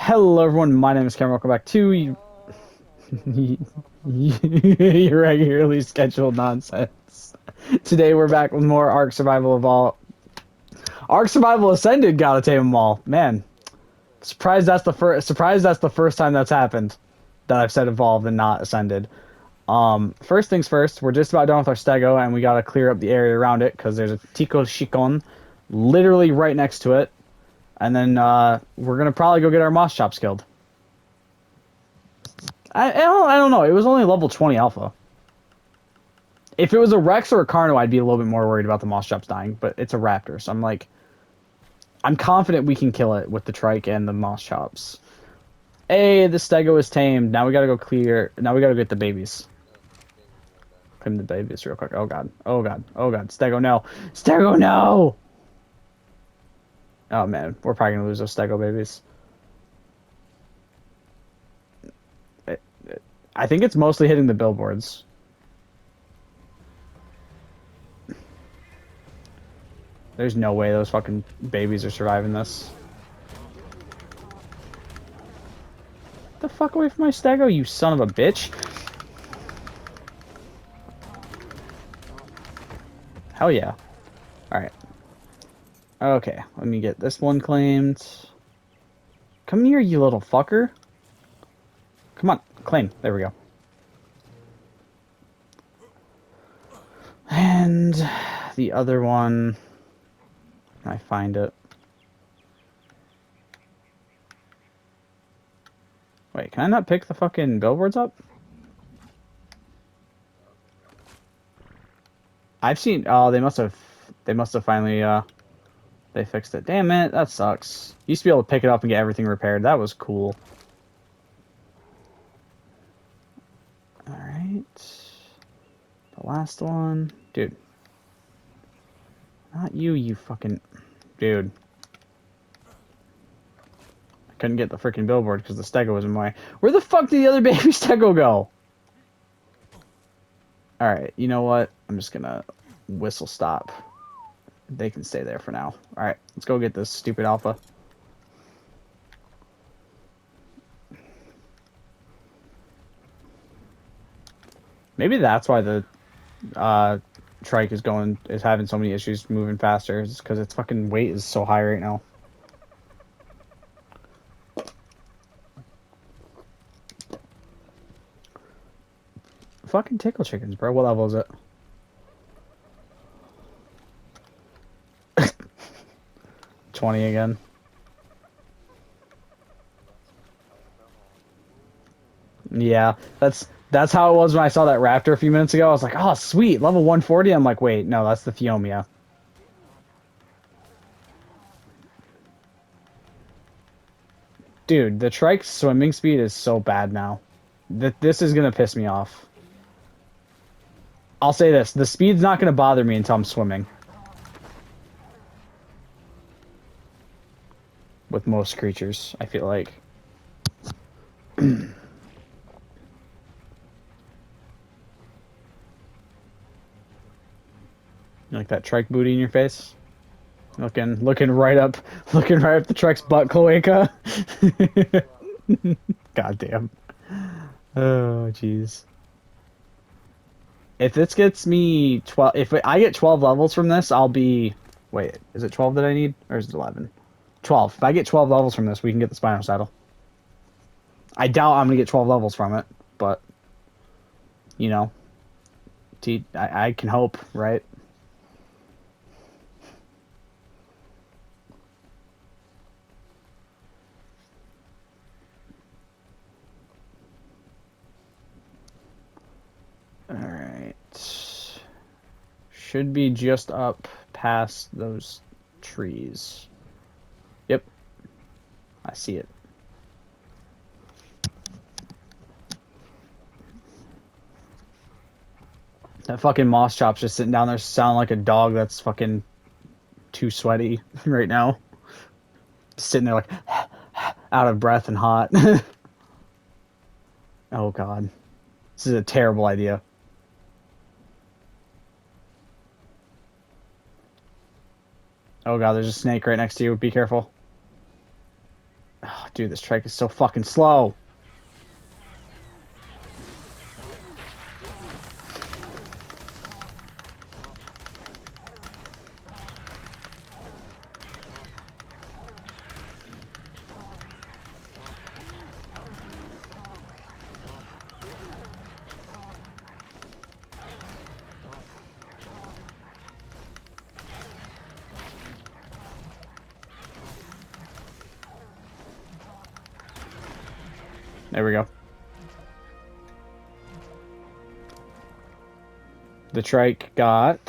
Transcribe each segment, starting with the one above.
Hello everyone, my name is Cameron. Welcome back to your regularly scheduled nonsense. Today we're back with more Ark Survival Evolved. Ark Survival Ascended gotta tame them all. Man, surprised that's the first time that's happened. That I've said Evolved and not Ascended. First things first, we're just about done with our stego and we gotta clear up the area around it because there's a Tico Shikon literally right next to it. And then we're gonna probably go get our moss chops killed. I don't know. It was only level 20 alpha. If it was a Rex or a Carno, I'd be a little bit more worried about the moss chops dying. But it's a Raptor, so I'm confident we can kill it with the trike and the moss chops. Hey, the stego is tamed. Now we gotta go clear. Now we gotta get the babies. Claim the babies real quick. Oh god. Oh god. Oh god. Stego no. Stego no. Oh man, we're probably gonna lose those stego babies. I think it's mostly hitting the billboards. There's no way those fucking babies are surviving this. Get the fuck away from my stego, you son of a bitch. Hell yeah. Alright. Okay, let me get this one claimed. Come here, you little fucker. Come on, claim. There we go. And the other one... I find it. Wait, can I not pick the fucking billboards up? I've seen... Oh, they must have finally, they fixed it. Damn it, that sucks. Used to be able to pick it up and get everything repaired. That was cool. Alright. The last one. Dude. Not you, you fucking... Dude. I couldn't get the freaking billboard because the stego was in my way. Where the fuck did the other baby stego go? Alright, you know what? I'm just gonna whistle stop. They can stay there for now. Alright, let's go get this stupid alpha. Maybe that's why the trike is having so many issues moving faster. It's because its fucking weight is so high right now. Fucking tickle chickens, bro. What level is it? $20 again. Yeah, that's how it was when I saw that raptor a few minutes ago. I was like, oh, sweet, level 140. I'm like, wait, no, that's the Fiomia. Dude, the trike's swimming speed is so bad now. This is gonna piss me off. I'll say this, the speed's not gonna bother me until I'm swimming. With most creatures, I feel like. You like that trike booty in your face? Looking right up the trike's butt, Cloaca. God damn. Oh, jeez. If this gets me 12, if I get 12 levels from this, I'll be... Wait, is it 12 that I need? Or is it 11? 12. If I get 12 levels from this, we can get the Spino Saddle. I doubt I'm going to get 12 levels from it, but... You know. I can hope, right? Alright. Should be just up past those trees. Yep. I see it. That fucking moss chop's just sitting down there sounding like a dog that's fucking too sweaty right now. Just sitting there like out of breath and hot. Oh god. This is a terrible idea. Oh god, there's a snake right next to you. Be careful. Oh, dude, this trike is so fucking slow. There we go. The trike got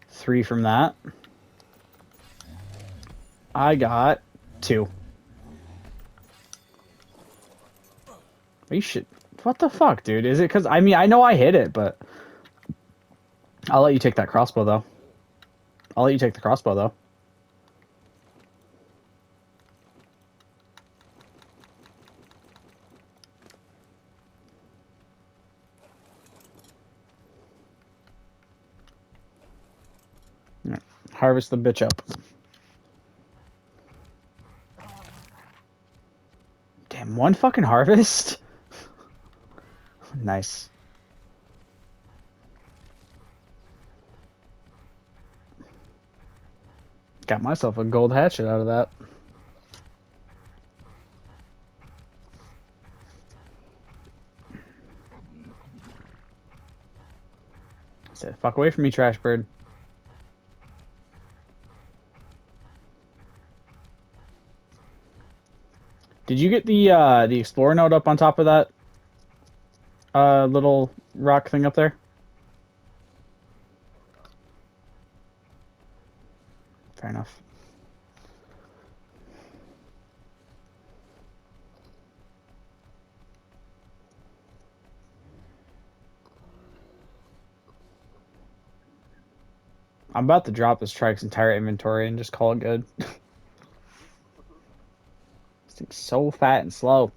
3 from that. I got 2. You should. What the fuck, dude? Is it because I mean I know I hit it, but I'll let you take that crossbow though. I'll let you take the crossbow though. Yeah. Harvest the bitch up. Damn, 1 fucking harvest? Nice. Got myself a gold hatchet out of that. I said, fuck away from me, trash bird. Did you get the explorer node up on top of that little rock thing up there? Fair enough. I'm about to drop this trike's entire inventory and just call it good. This thing's so fat and slow.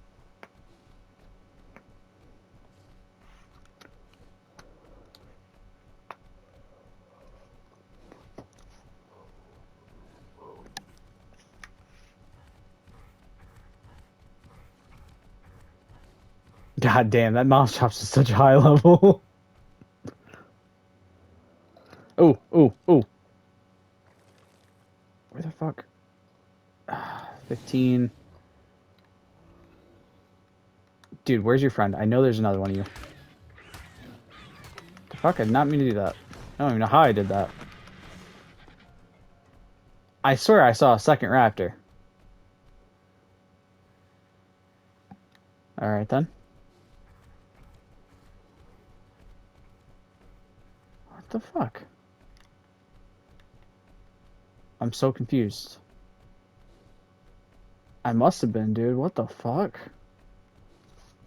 God damn, that mouse chops is such a high level. Ooh, ooh, ooh. Where the fuck? 15. Dude, where's your friend? I know there's another one of you. The fuck? I did not mean to do that. I don't even know how I did that. I swear I saw a second raptor. Alright then. What the fuck? I'm so confused. I must have been, dude. What the fuck?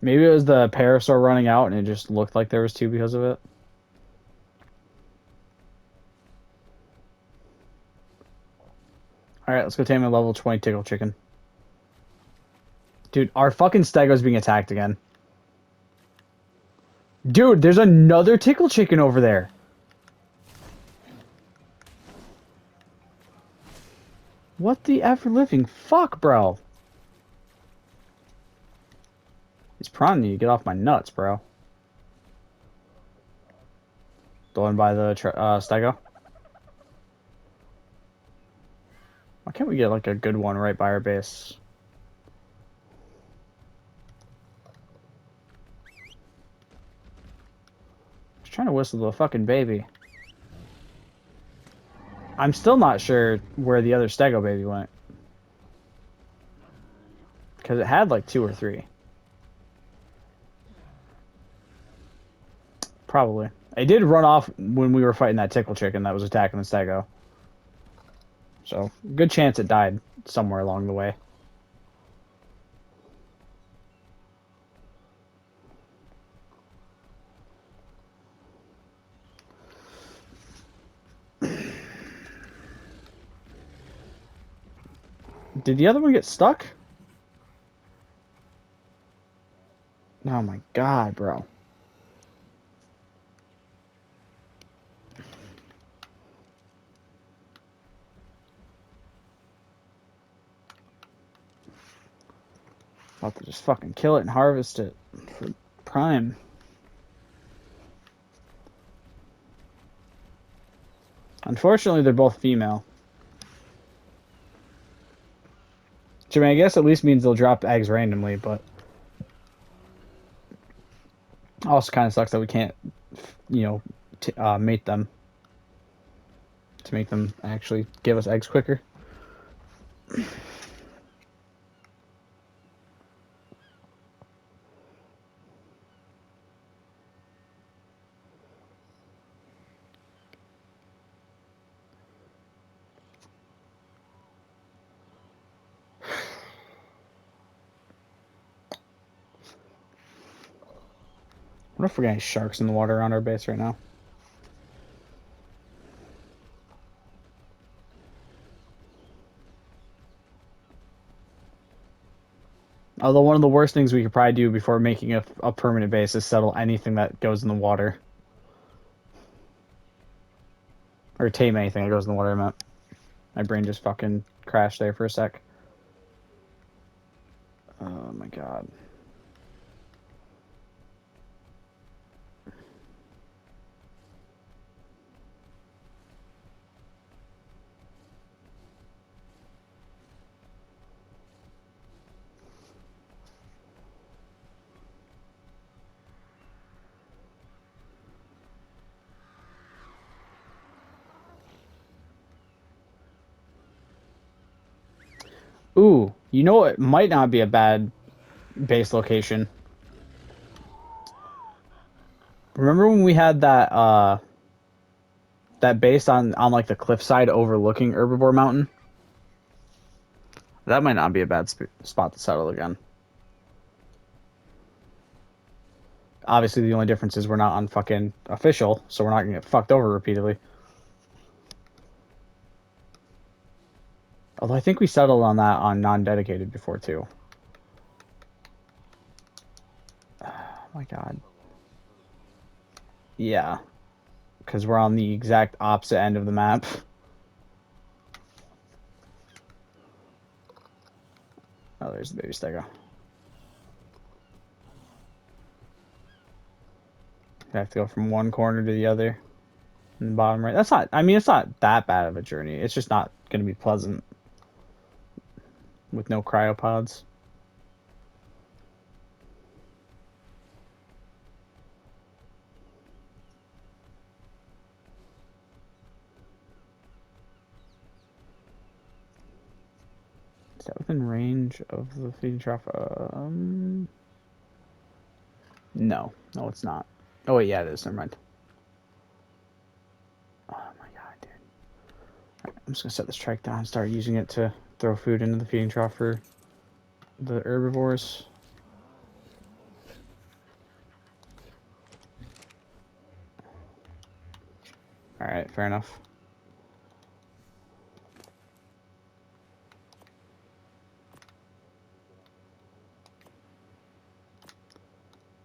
Maybe it was the parasaur running out and it just looked like there was 2 because of it. Alright, let's go tame a level 20 tickle chicken. Dude, our fucking stego's being attacked again. Dude, there's another tickle chicken over there. What the ever living fuck, bro? He's prodding you to get off my nuts, bro. Going by the stego. Why can't we get like a good one right by our base? Just trying to whistle the fucking baby. I'm still not sure where the other stego baby went. Because it had like 2 or 3. Probably. It did run off when we were fighting that tickle chicken that was attacking the stego. So, good chance it died somewhere along the way. Did the other one get stuck? Oh my god, bro. About to just fucking kill it and harvest it for prime. Unfortunately, they're both female. Which, I mean, I guess at least means they'll drop eggs randomly, but also kind of sucks that we can't, mate them to make them actually give us eggs quicker. I wonder if we're getting sharks in the water around our base right now. Although one of the worst things we could probably do before making a permanent base is settle anything that goes in the water. Or tame anything that goes in the water, I meant. My brain just fucking crashed there for a sec. Oh my god. Ooh, you know what might not be a bad base location? Remember when we had that base on like the cliffside overlooking Herbivore Mountain? That might not be a bad spot to settle again. Obviously, the only difference is we're not on fucking official, so we're not gonna get fucked over repeatedly. Although I think we settled on that on non-dedicated before too. Oh my god. Yeah, because we're on the exact opposite end of the map. Oh, there's the baby stego. I have to go from one corner to the other. In the bottom right. That's not. I mean, it's not that bad of a journey. It's just not going to be pleasant with no cryopods. Is that within range of the feeding trough? No, it's not. Oh wait, yeah, it is. Never mind. Oh my god, dude. Right, I'm just gonna set this trike down and start using it to throw food into the feeding trough for the herbivores. All right, fair enough.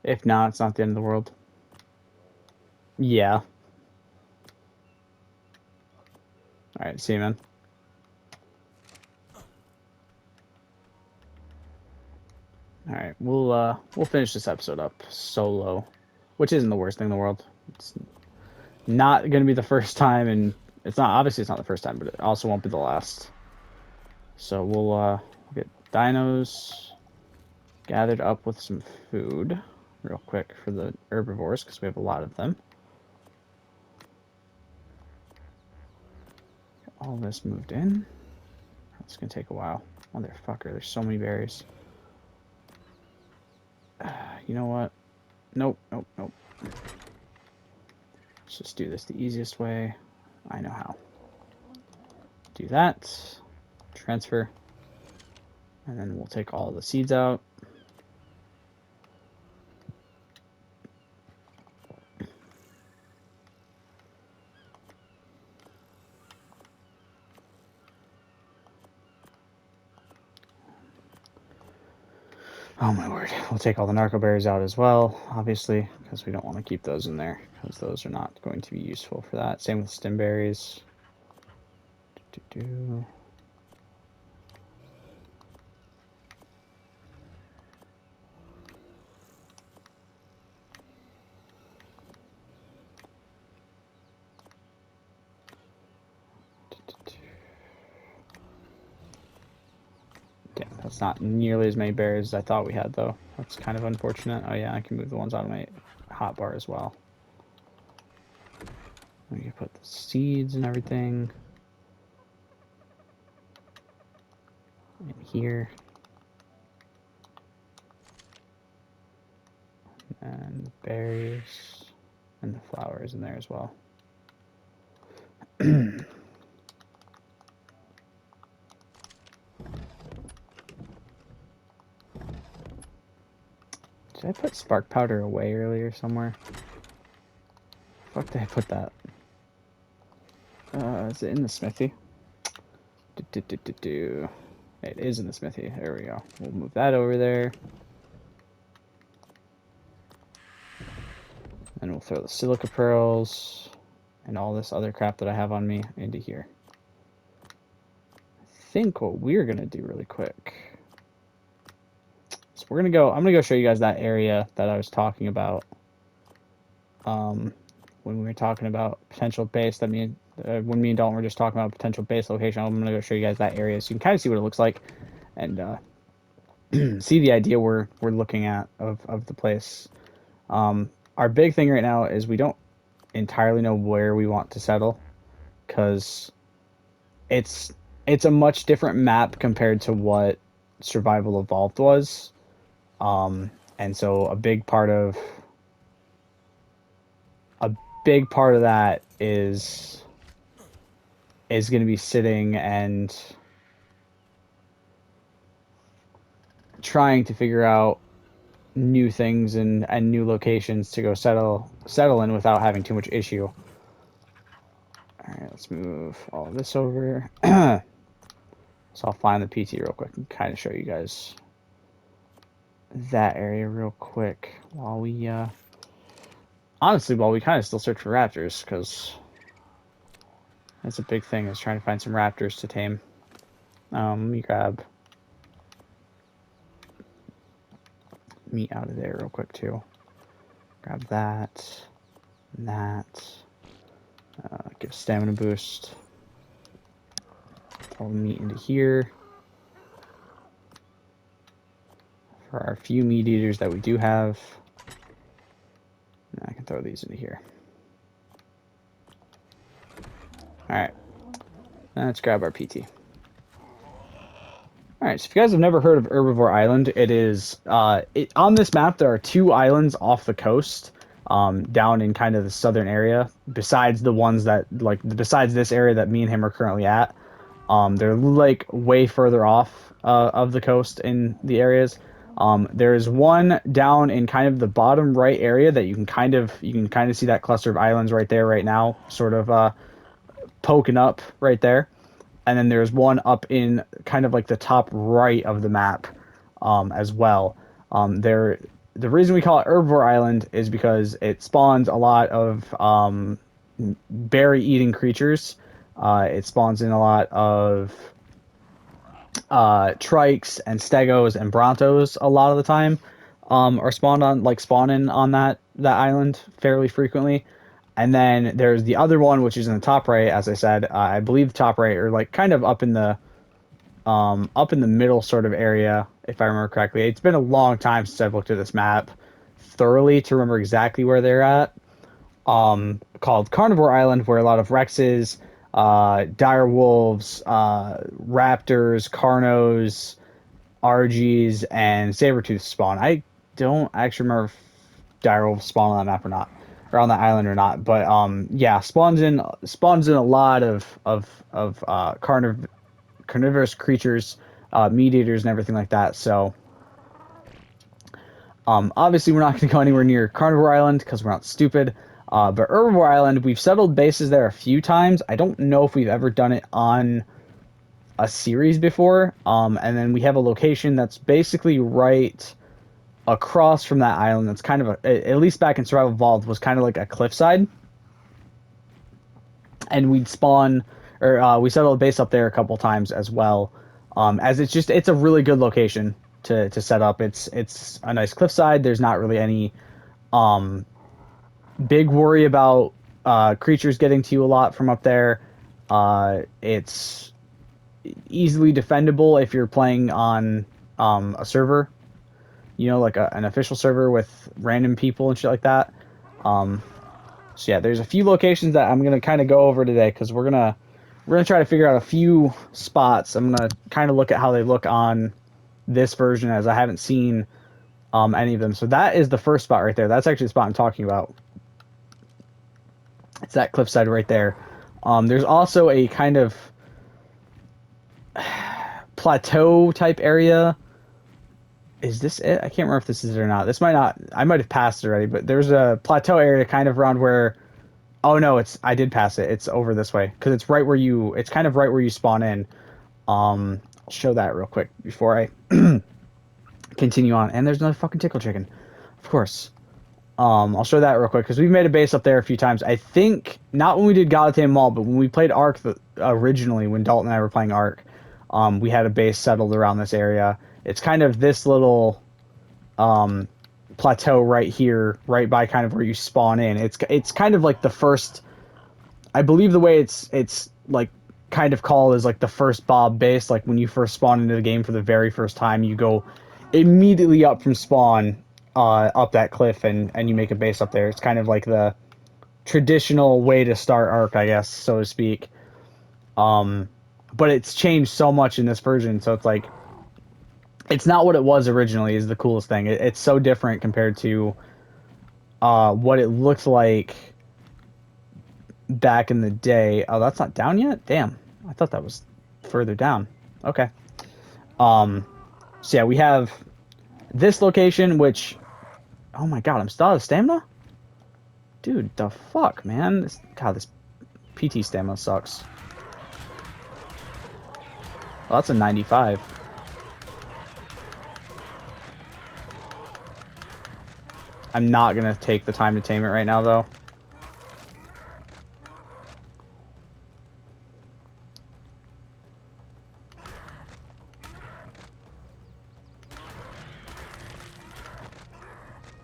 If not, it's not the end of the world. Yeah. All right, see you, man. All right, we'll finish this episode up solo, which isn't the worst thing in the world. It's not going to be the first time, and it's not the first time, but it also won't be the last. So we'll get dinos gathered up with some food real quick for the herbivores because we have a lot of them. Get all this moved in. It's gonna take a while. Motherfucker, there's so many berries. You know what? Nope. Let's just do this the easiest way. I know how. Do that. Transfer. And then we'll take all the seeds out. Oh my word. We'll take all the narco berries out as well, obviously, because we don't want to keep those in there, because those are not going to be useful for that. Same with stem berries. That's not nearly as many berries as I thought we had, though. That's kind of unfortunate. Oh yeah, I can move the ones out of my hotbar as well. We can put the seeds and everything in here. And berries and the flowers in there as well. Did I put spark powder away earlier somewhere? Fuck, did I put that? Is it in the smithy? It is in the smithy. There we go. We'll move that over there. And we'll throw the silica pearls and all this other crap that I have on me into here. I think what we're gonna do really quick. So we're gonna go. I'm gonna go show you guys that area that I was talking about. When we were talking about potential base, that when me and Dalton were just talking about potential base location, I'm gonna go show you guys that area so you can kind of see what it looks like, and see the idea we're looking at of the place. Our big thing right now is we don't entirely know where we want to settle, because it's a much different map compared to what Survival Evolved was. And so a big part of that is going to be sitting and trying to figure out new things and new locations to go settle in without having too much issue. All right, let's move all this over. So I'll find the PT real quick and kind of show you guys that area real quick while we honestly, while we kind of still search for raptors, because that's a big thing, is trying to find some raptors to tame. Let me grab meat out of there real quick too. Grab that and that. Give stamina boost. Throw the meat into here. For our few meat eaters that we do have. I can throw these into here. Alright. Let's grab our PT. Alright, so if you guys have never heard of Herbivore Island, it is... on this map, there are 2 islands off the coast, down in kind of the southern area, besides the ones that, like, besides this area that me and him are currently at. They're, like, way further off of the coast in the areas. There is one down in kind of the bottom right area that you can kind of see that cluster of islands right there right now, sort of poking up right there. And then there's one up in kind of like the top right of the map as well. The reason we call it Herbivore Island is because it spawns a lot of berry-eating creatures. It spawns in a lot of trikes and stegos and brontos a lot of the time, are spawn in on that island fairly frequently. And then there's the other one, which is in the top right, as I said. I believe the top right, or like kind of up in the middle sort of area, if I remember correctly. It's been a long time since I've looked at this map thoroughly to remember exactly where they're at. Called Carnivore Island, where a lot of Rexes, dire wolves, raptors, Carnos, RGs, and Sabertooths spawn. I don't actually remember if dire wolves spawn on that map or not, or on that island or not. But yeah, spawns in a lot of carnivorous creatures, meat eaters, and everything like that. So obviously we're not going to go anywhere near Carnivore Island because we're not stupid. But Herbivore Island, we've settled bases there a few times. I don't know if we've ever done it on a series before. And then we have a location that's basically right across from that island. That's kind of at least back in Survival Evolved, was kind of like a cliffside. And we'd spawn, or we settled a base up there a couple times as well. As it's a really good location to set up. It's a nice cliffside. There's not really any big worry about creatures getting to you a lot from up there. It's easily defendable if you're playing on a server, you know, like an official server with random people and shit like that. So yeah, there's a few locations that I'm gonna kind of go over today because we're gonna try to figure out a few spots. I'm gonna kind of look at how they look on this version as I haven't seen any of them. So that is the first spot right there. That's actually the spot I'm talking about. It's that cliffside right there. There's also a kind of plateau type area. Is this it? I can't remember if this is it or not. This might not. I might have passed it already, but there's a plateau area kind of around where. Oh no, I did pass it. It's over this way because it's right where you. It's kind of right where you spawn in. I'll show that real quick before I continue on. And there's another fucking tickle chicken, of course. I'll show that real quick because we've made a base up there a few times. I think not when we did God of Tame Mall, but when we played Ark originally, when Dalton and I were playing Ark, we had a base settled around this area. It's kind of this little plateau right here, right by kind of where you spawn in. It's kind of like the first. I believe the way it's like kind of called is like the first Bob base. Like when you first spawn into the game for the very first time, you go immediately up from spawn up that cliff and you make a base up there. It's kind of like the traditional way to start Ark, I guess, so to speak. But it's changed so much in this version, so it's like it's not what it was originally is the coolest thing. It's so different compared to what it looked like back in the day. Oh, that's not down yet? Damn. I thought that was further down. Okay. So yeah, we have this location, which... Oh my god, I'm still out of stamina? Dude, the fuck, man? This PT stamina sucks. Well, that's a 95. I'm not gonna take the time to tame it right now, though.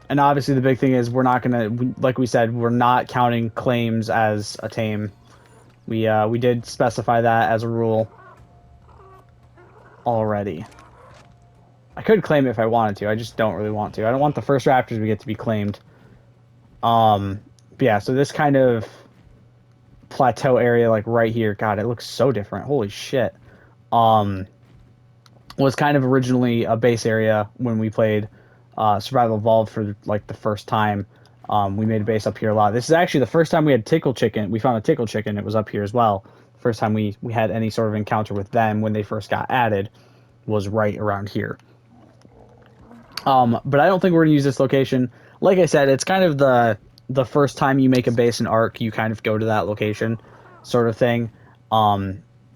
And obviously the big thing is we're not gonna, like we said, we're not counting claims as a tame. We did specify that as a rule already. I could claim it if I wanted to. I just don't really want to. I don't want the first raptors we get to be claimed. But yeah, so this kind of plateau area, like right here, God, it looks so different. Holy shit. Was kind of originally a base area when we played Survival Evolved for like the first time. We made a base up here a lot. This is actually the first time we had tickle chicken. We found a tickle chicken. It was up here as well. First time we had any sort of encounter with them when they first got added was right around here. But I don't think we're gonna use this location. Like I said, it's kind of the first time you make a base in Ark, you kind of go to that location, sort of thing.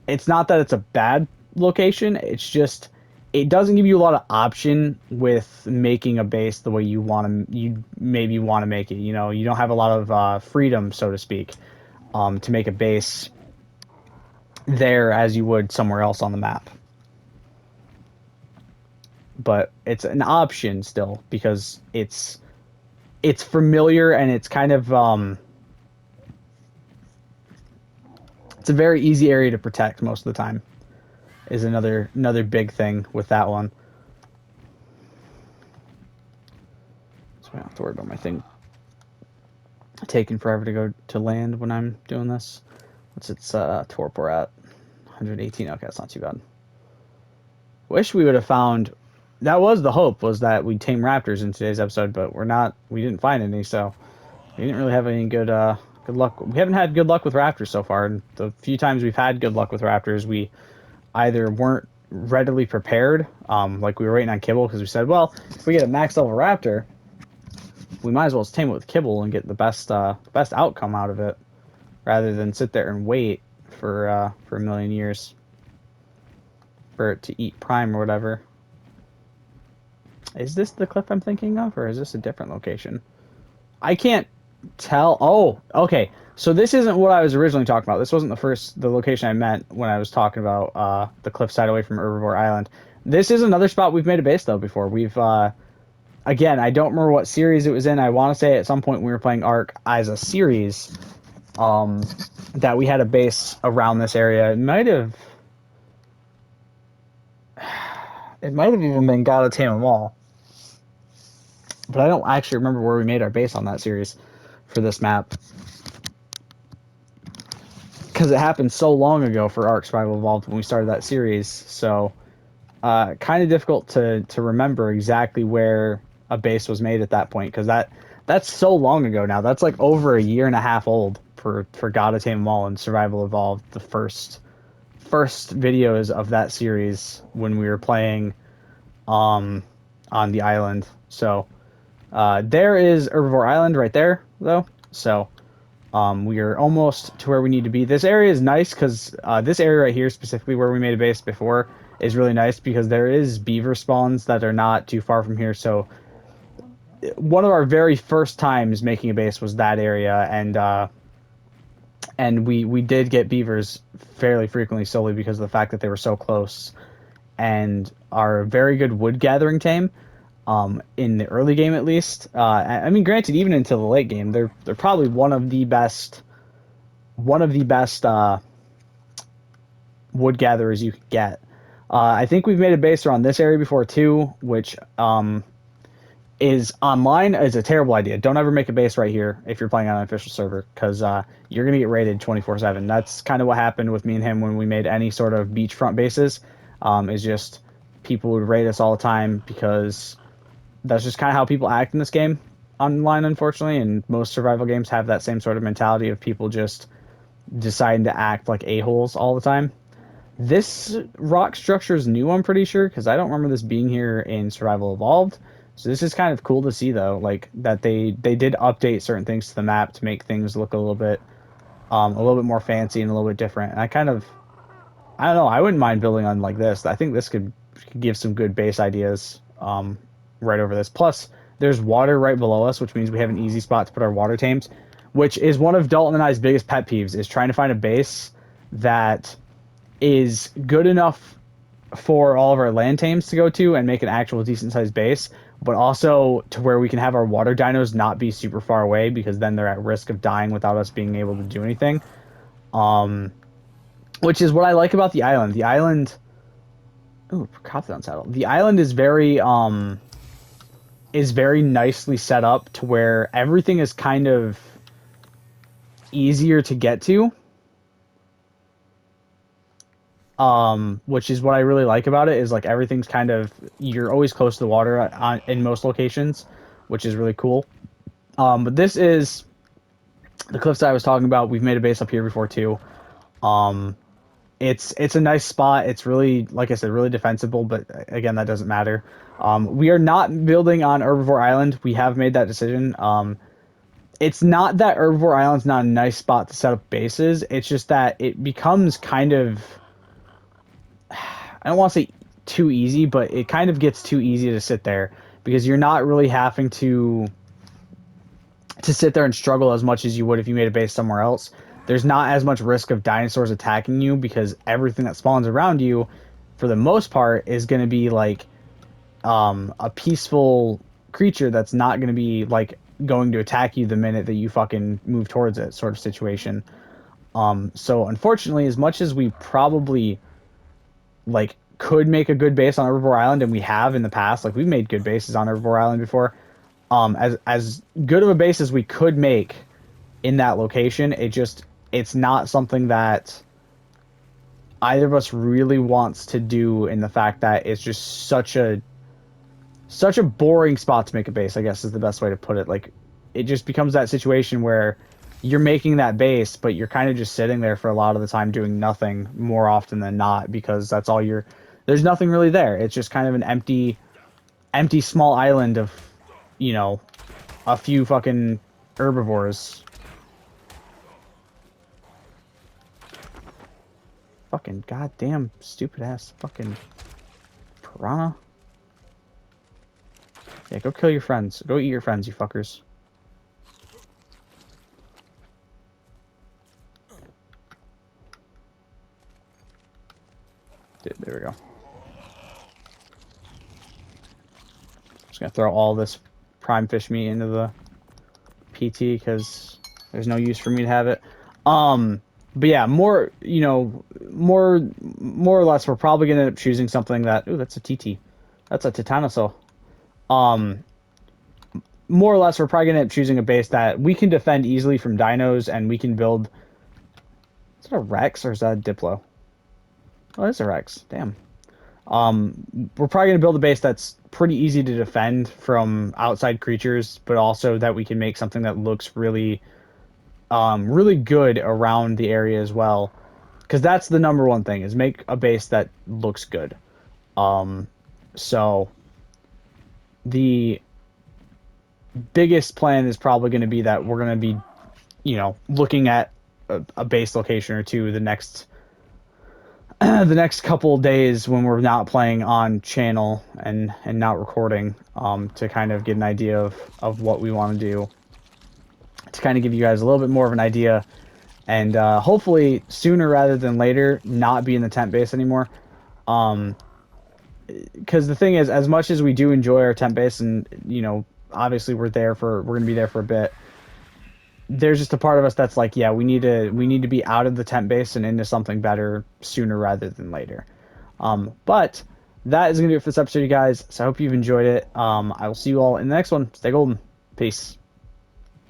It's not that it's a bad location. It's just it doesn't give you a lot of option with making a base the way you maybe want to make it. You know, you don't have a lot of freedom, so to speak, to make a base there as you would somewhere else on the map. But it's an option still because it's familiar and it's kind of it's a very easy area to protect most of the time. Is another big thing with that one. So I don't have to worry about my thing taking forever to go to land when I'm doing this. What's its torpor at? 118. Okay, that's not too bad. Wish we would have found. That was the hope, was that we'd tame raptors in today's episode, but we didn't find any, so we didn't really have any good luck. We haven't had good luck with raptors so far, and the few times we've had good luck with raptors, we either weren't readily prepared, like we were waiting on kibble, because we said, well, if we get a max level raptor, we might as well just tame it with kibble and get the best outcome out of it, rather than sit there and wait for a million years for it to eat prime or whatever. Is this the cliff I'm thinking of, or is this a different location? I can't tell. Oh, okay. So this isn't what I was originally talking about. This wasn't the location I meant when I was talking about the cliffside away from Herbivore Island. This is another spot we've made a base, though, before. We've, again, I don't remember what series it was in. I want to say at some point we were playing Ark as a series, that we had a base around this area. It might have... It might have even been Gotta Tame 'em All. But I don't actually remember where we made our base on that series for this map. Because it happened so long ago for Ark Survival Evolved when we started that series. So, kind of difficult to remember exactly where a base was made at that point. Because that's so long ago now. That's like over a year and a half old for Gotta Tame 'em All and Survival Evolved, the first videos of that series when we were playing on the island. So there is Herbivore Island right there, though. So we are almost to where we need to be. This area is nice because this area right here, specifically where we made a base before, is really nice because there is beaver spawns that are not too far from here. So one of our very first times making a base was that area, and we did get beavers fairly frequently solely because of the fact that they were so close and are a very good wood gathering tame. In the early game, at least. I mean, granted, even into the late game, they're probably one of the best wood gatherers you could get. I think we've made a base around this area before too, which is online is a terrible idea. Don't ever make a base right here if you're playing on an official server, because you're gonna get raided 24/7. That's kind of what happened with me and him when we made any sort of beachfront bases. Is just people would raid us all the time because that's just kind of how people act in this game online, unfortunately. And most survival games have that same sort of mentality of people just deciding to act like a-holes all the time. This rock structure is new, I'm pretty sure, because I don't remember this being here in Survival Evolved. So this is kind of cool to see, though, like that they did update certain things to the map to make things look a little bit more fancy and a little bit different. And I don't know, I wouldn't mind building on like this. I think this could give some good base ideas right over this. Plus, there's water right below us, which means we have an easy spot to put our water tames, which is one of Dalton and I's biggest pet peeves, is trying to find a base that is good enough for all of our land tames to go to and make an actual decent sized base, but also to where we can have our water dinos not be super far away, because then they're at risk of dying without us being able to do anything. Which is what I like about the island. The island, ooh, Confidant Saddle. The island is very nicely set up to where everything is kind of easier to get to. Which is what I really like about it, is like everything's kind of, you're always close to the water in most locations, which is really cool. But this is the cliffs I was talking about. We've made a base up here before too. It's a nice spot. It's really, like I said, really defensible, but again, that doesn't matter. We are not building on Herbivore Island. We have made that decision. It's not that Herbivore Island's not a nice spot to set up bases. It's just that it becomes kind of, I don't want to say too easy, but it kind of gets too easy to sit there because you're not really having to sit there and struggle as much as you would if you made a base somewhere else. There's not as much risk of dinosaurs attacking you because everything that spawns around you, for the most part, is going to be like a peaceful creature that's not going to be like going to attack you the minute that you fucking move towards it, sort of situation. So unfortunately, as much as we probably like could make a good base on Herbivore Island, and we have in the past, like we've made good bases on Herbivore Island before, as good of a base as we could make in that location, it's not something that either of us really wants to do, in the fact that it's just such a boring spot to make a base, I guess is the best way to put it. Like, it just becomes that situation where you're making that base, but you're kind of just sitting there for a lot of the time doing nothing more often than not, because that's all there's nothing really there. It's just kind of an empty small island of, you know, a few fucking herbivores. Fucking goddamn stupid ass fucking piranha. Yeah, go kill your friends. Go eat your friends, you fuckers. Dude, there we go. Just gonna throw all this prime fish meat into the PT because there's no use for me to have it. But yeah, more or less, we're probably gonna end up choosing something that, ooh, that's a TT. That's a Titanosaur. Um, More or less, we're probably gonna end up choosing a base that we can defend easily from dinos, and we can build. Is that a Rex or is that a Diplo? Oh, it's a Rex. Damn. We're probably gonna build a base that's pretty easy to defend from outside creatures, but also that we can make something that looks really, really good around the area as well. Because that's the number one thing is make a base that looks good. Um, so the biggest plan is probably going to be that we're going to be, looking at a base location or two the next the next couple of days when we're not playing on channel and not recording, to kind of get an idea of what we want to do, to kind of give you guys a little bit more of an idea, and hopefully sooner rather than later not be in the tent base anymore. Um, because the thing is, as much as we do enjoy our tent base, and obviously we're gonna be there for a bit, there's just a part of us that's like, yeah, we need to be out of the tent base and into something better sooner rather than later. But that is gonna do it for this episode, you guys. So I hope you've enjoyed it. I will see you all in the next one. Stay golden. Peace.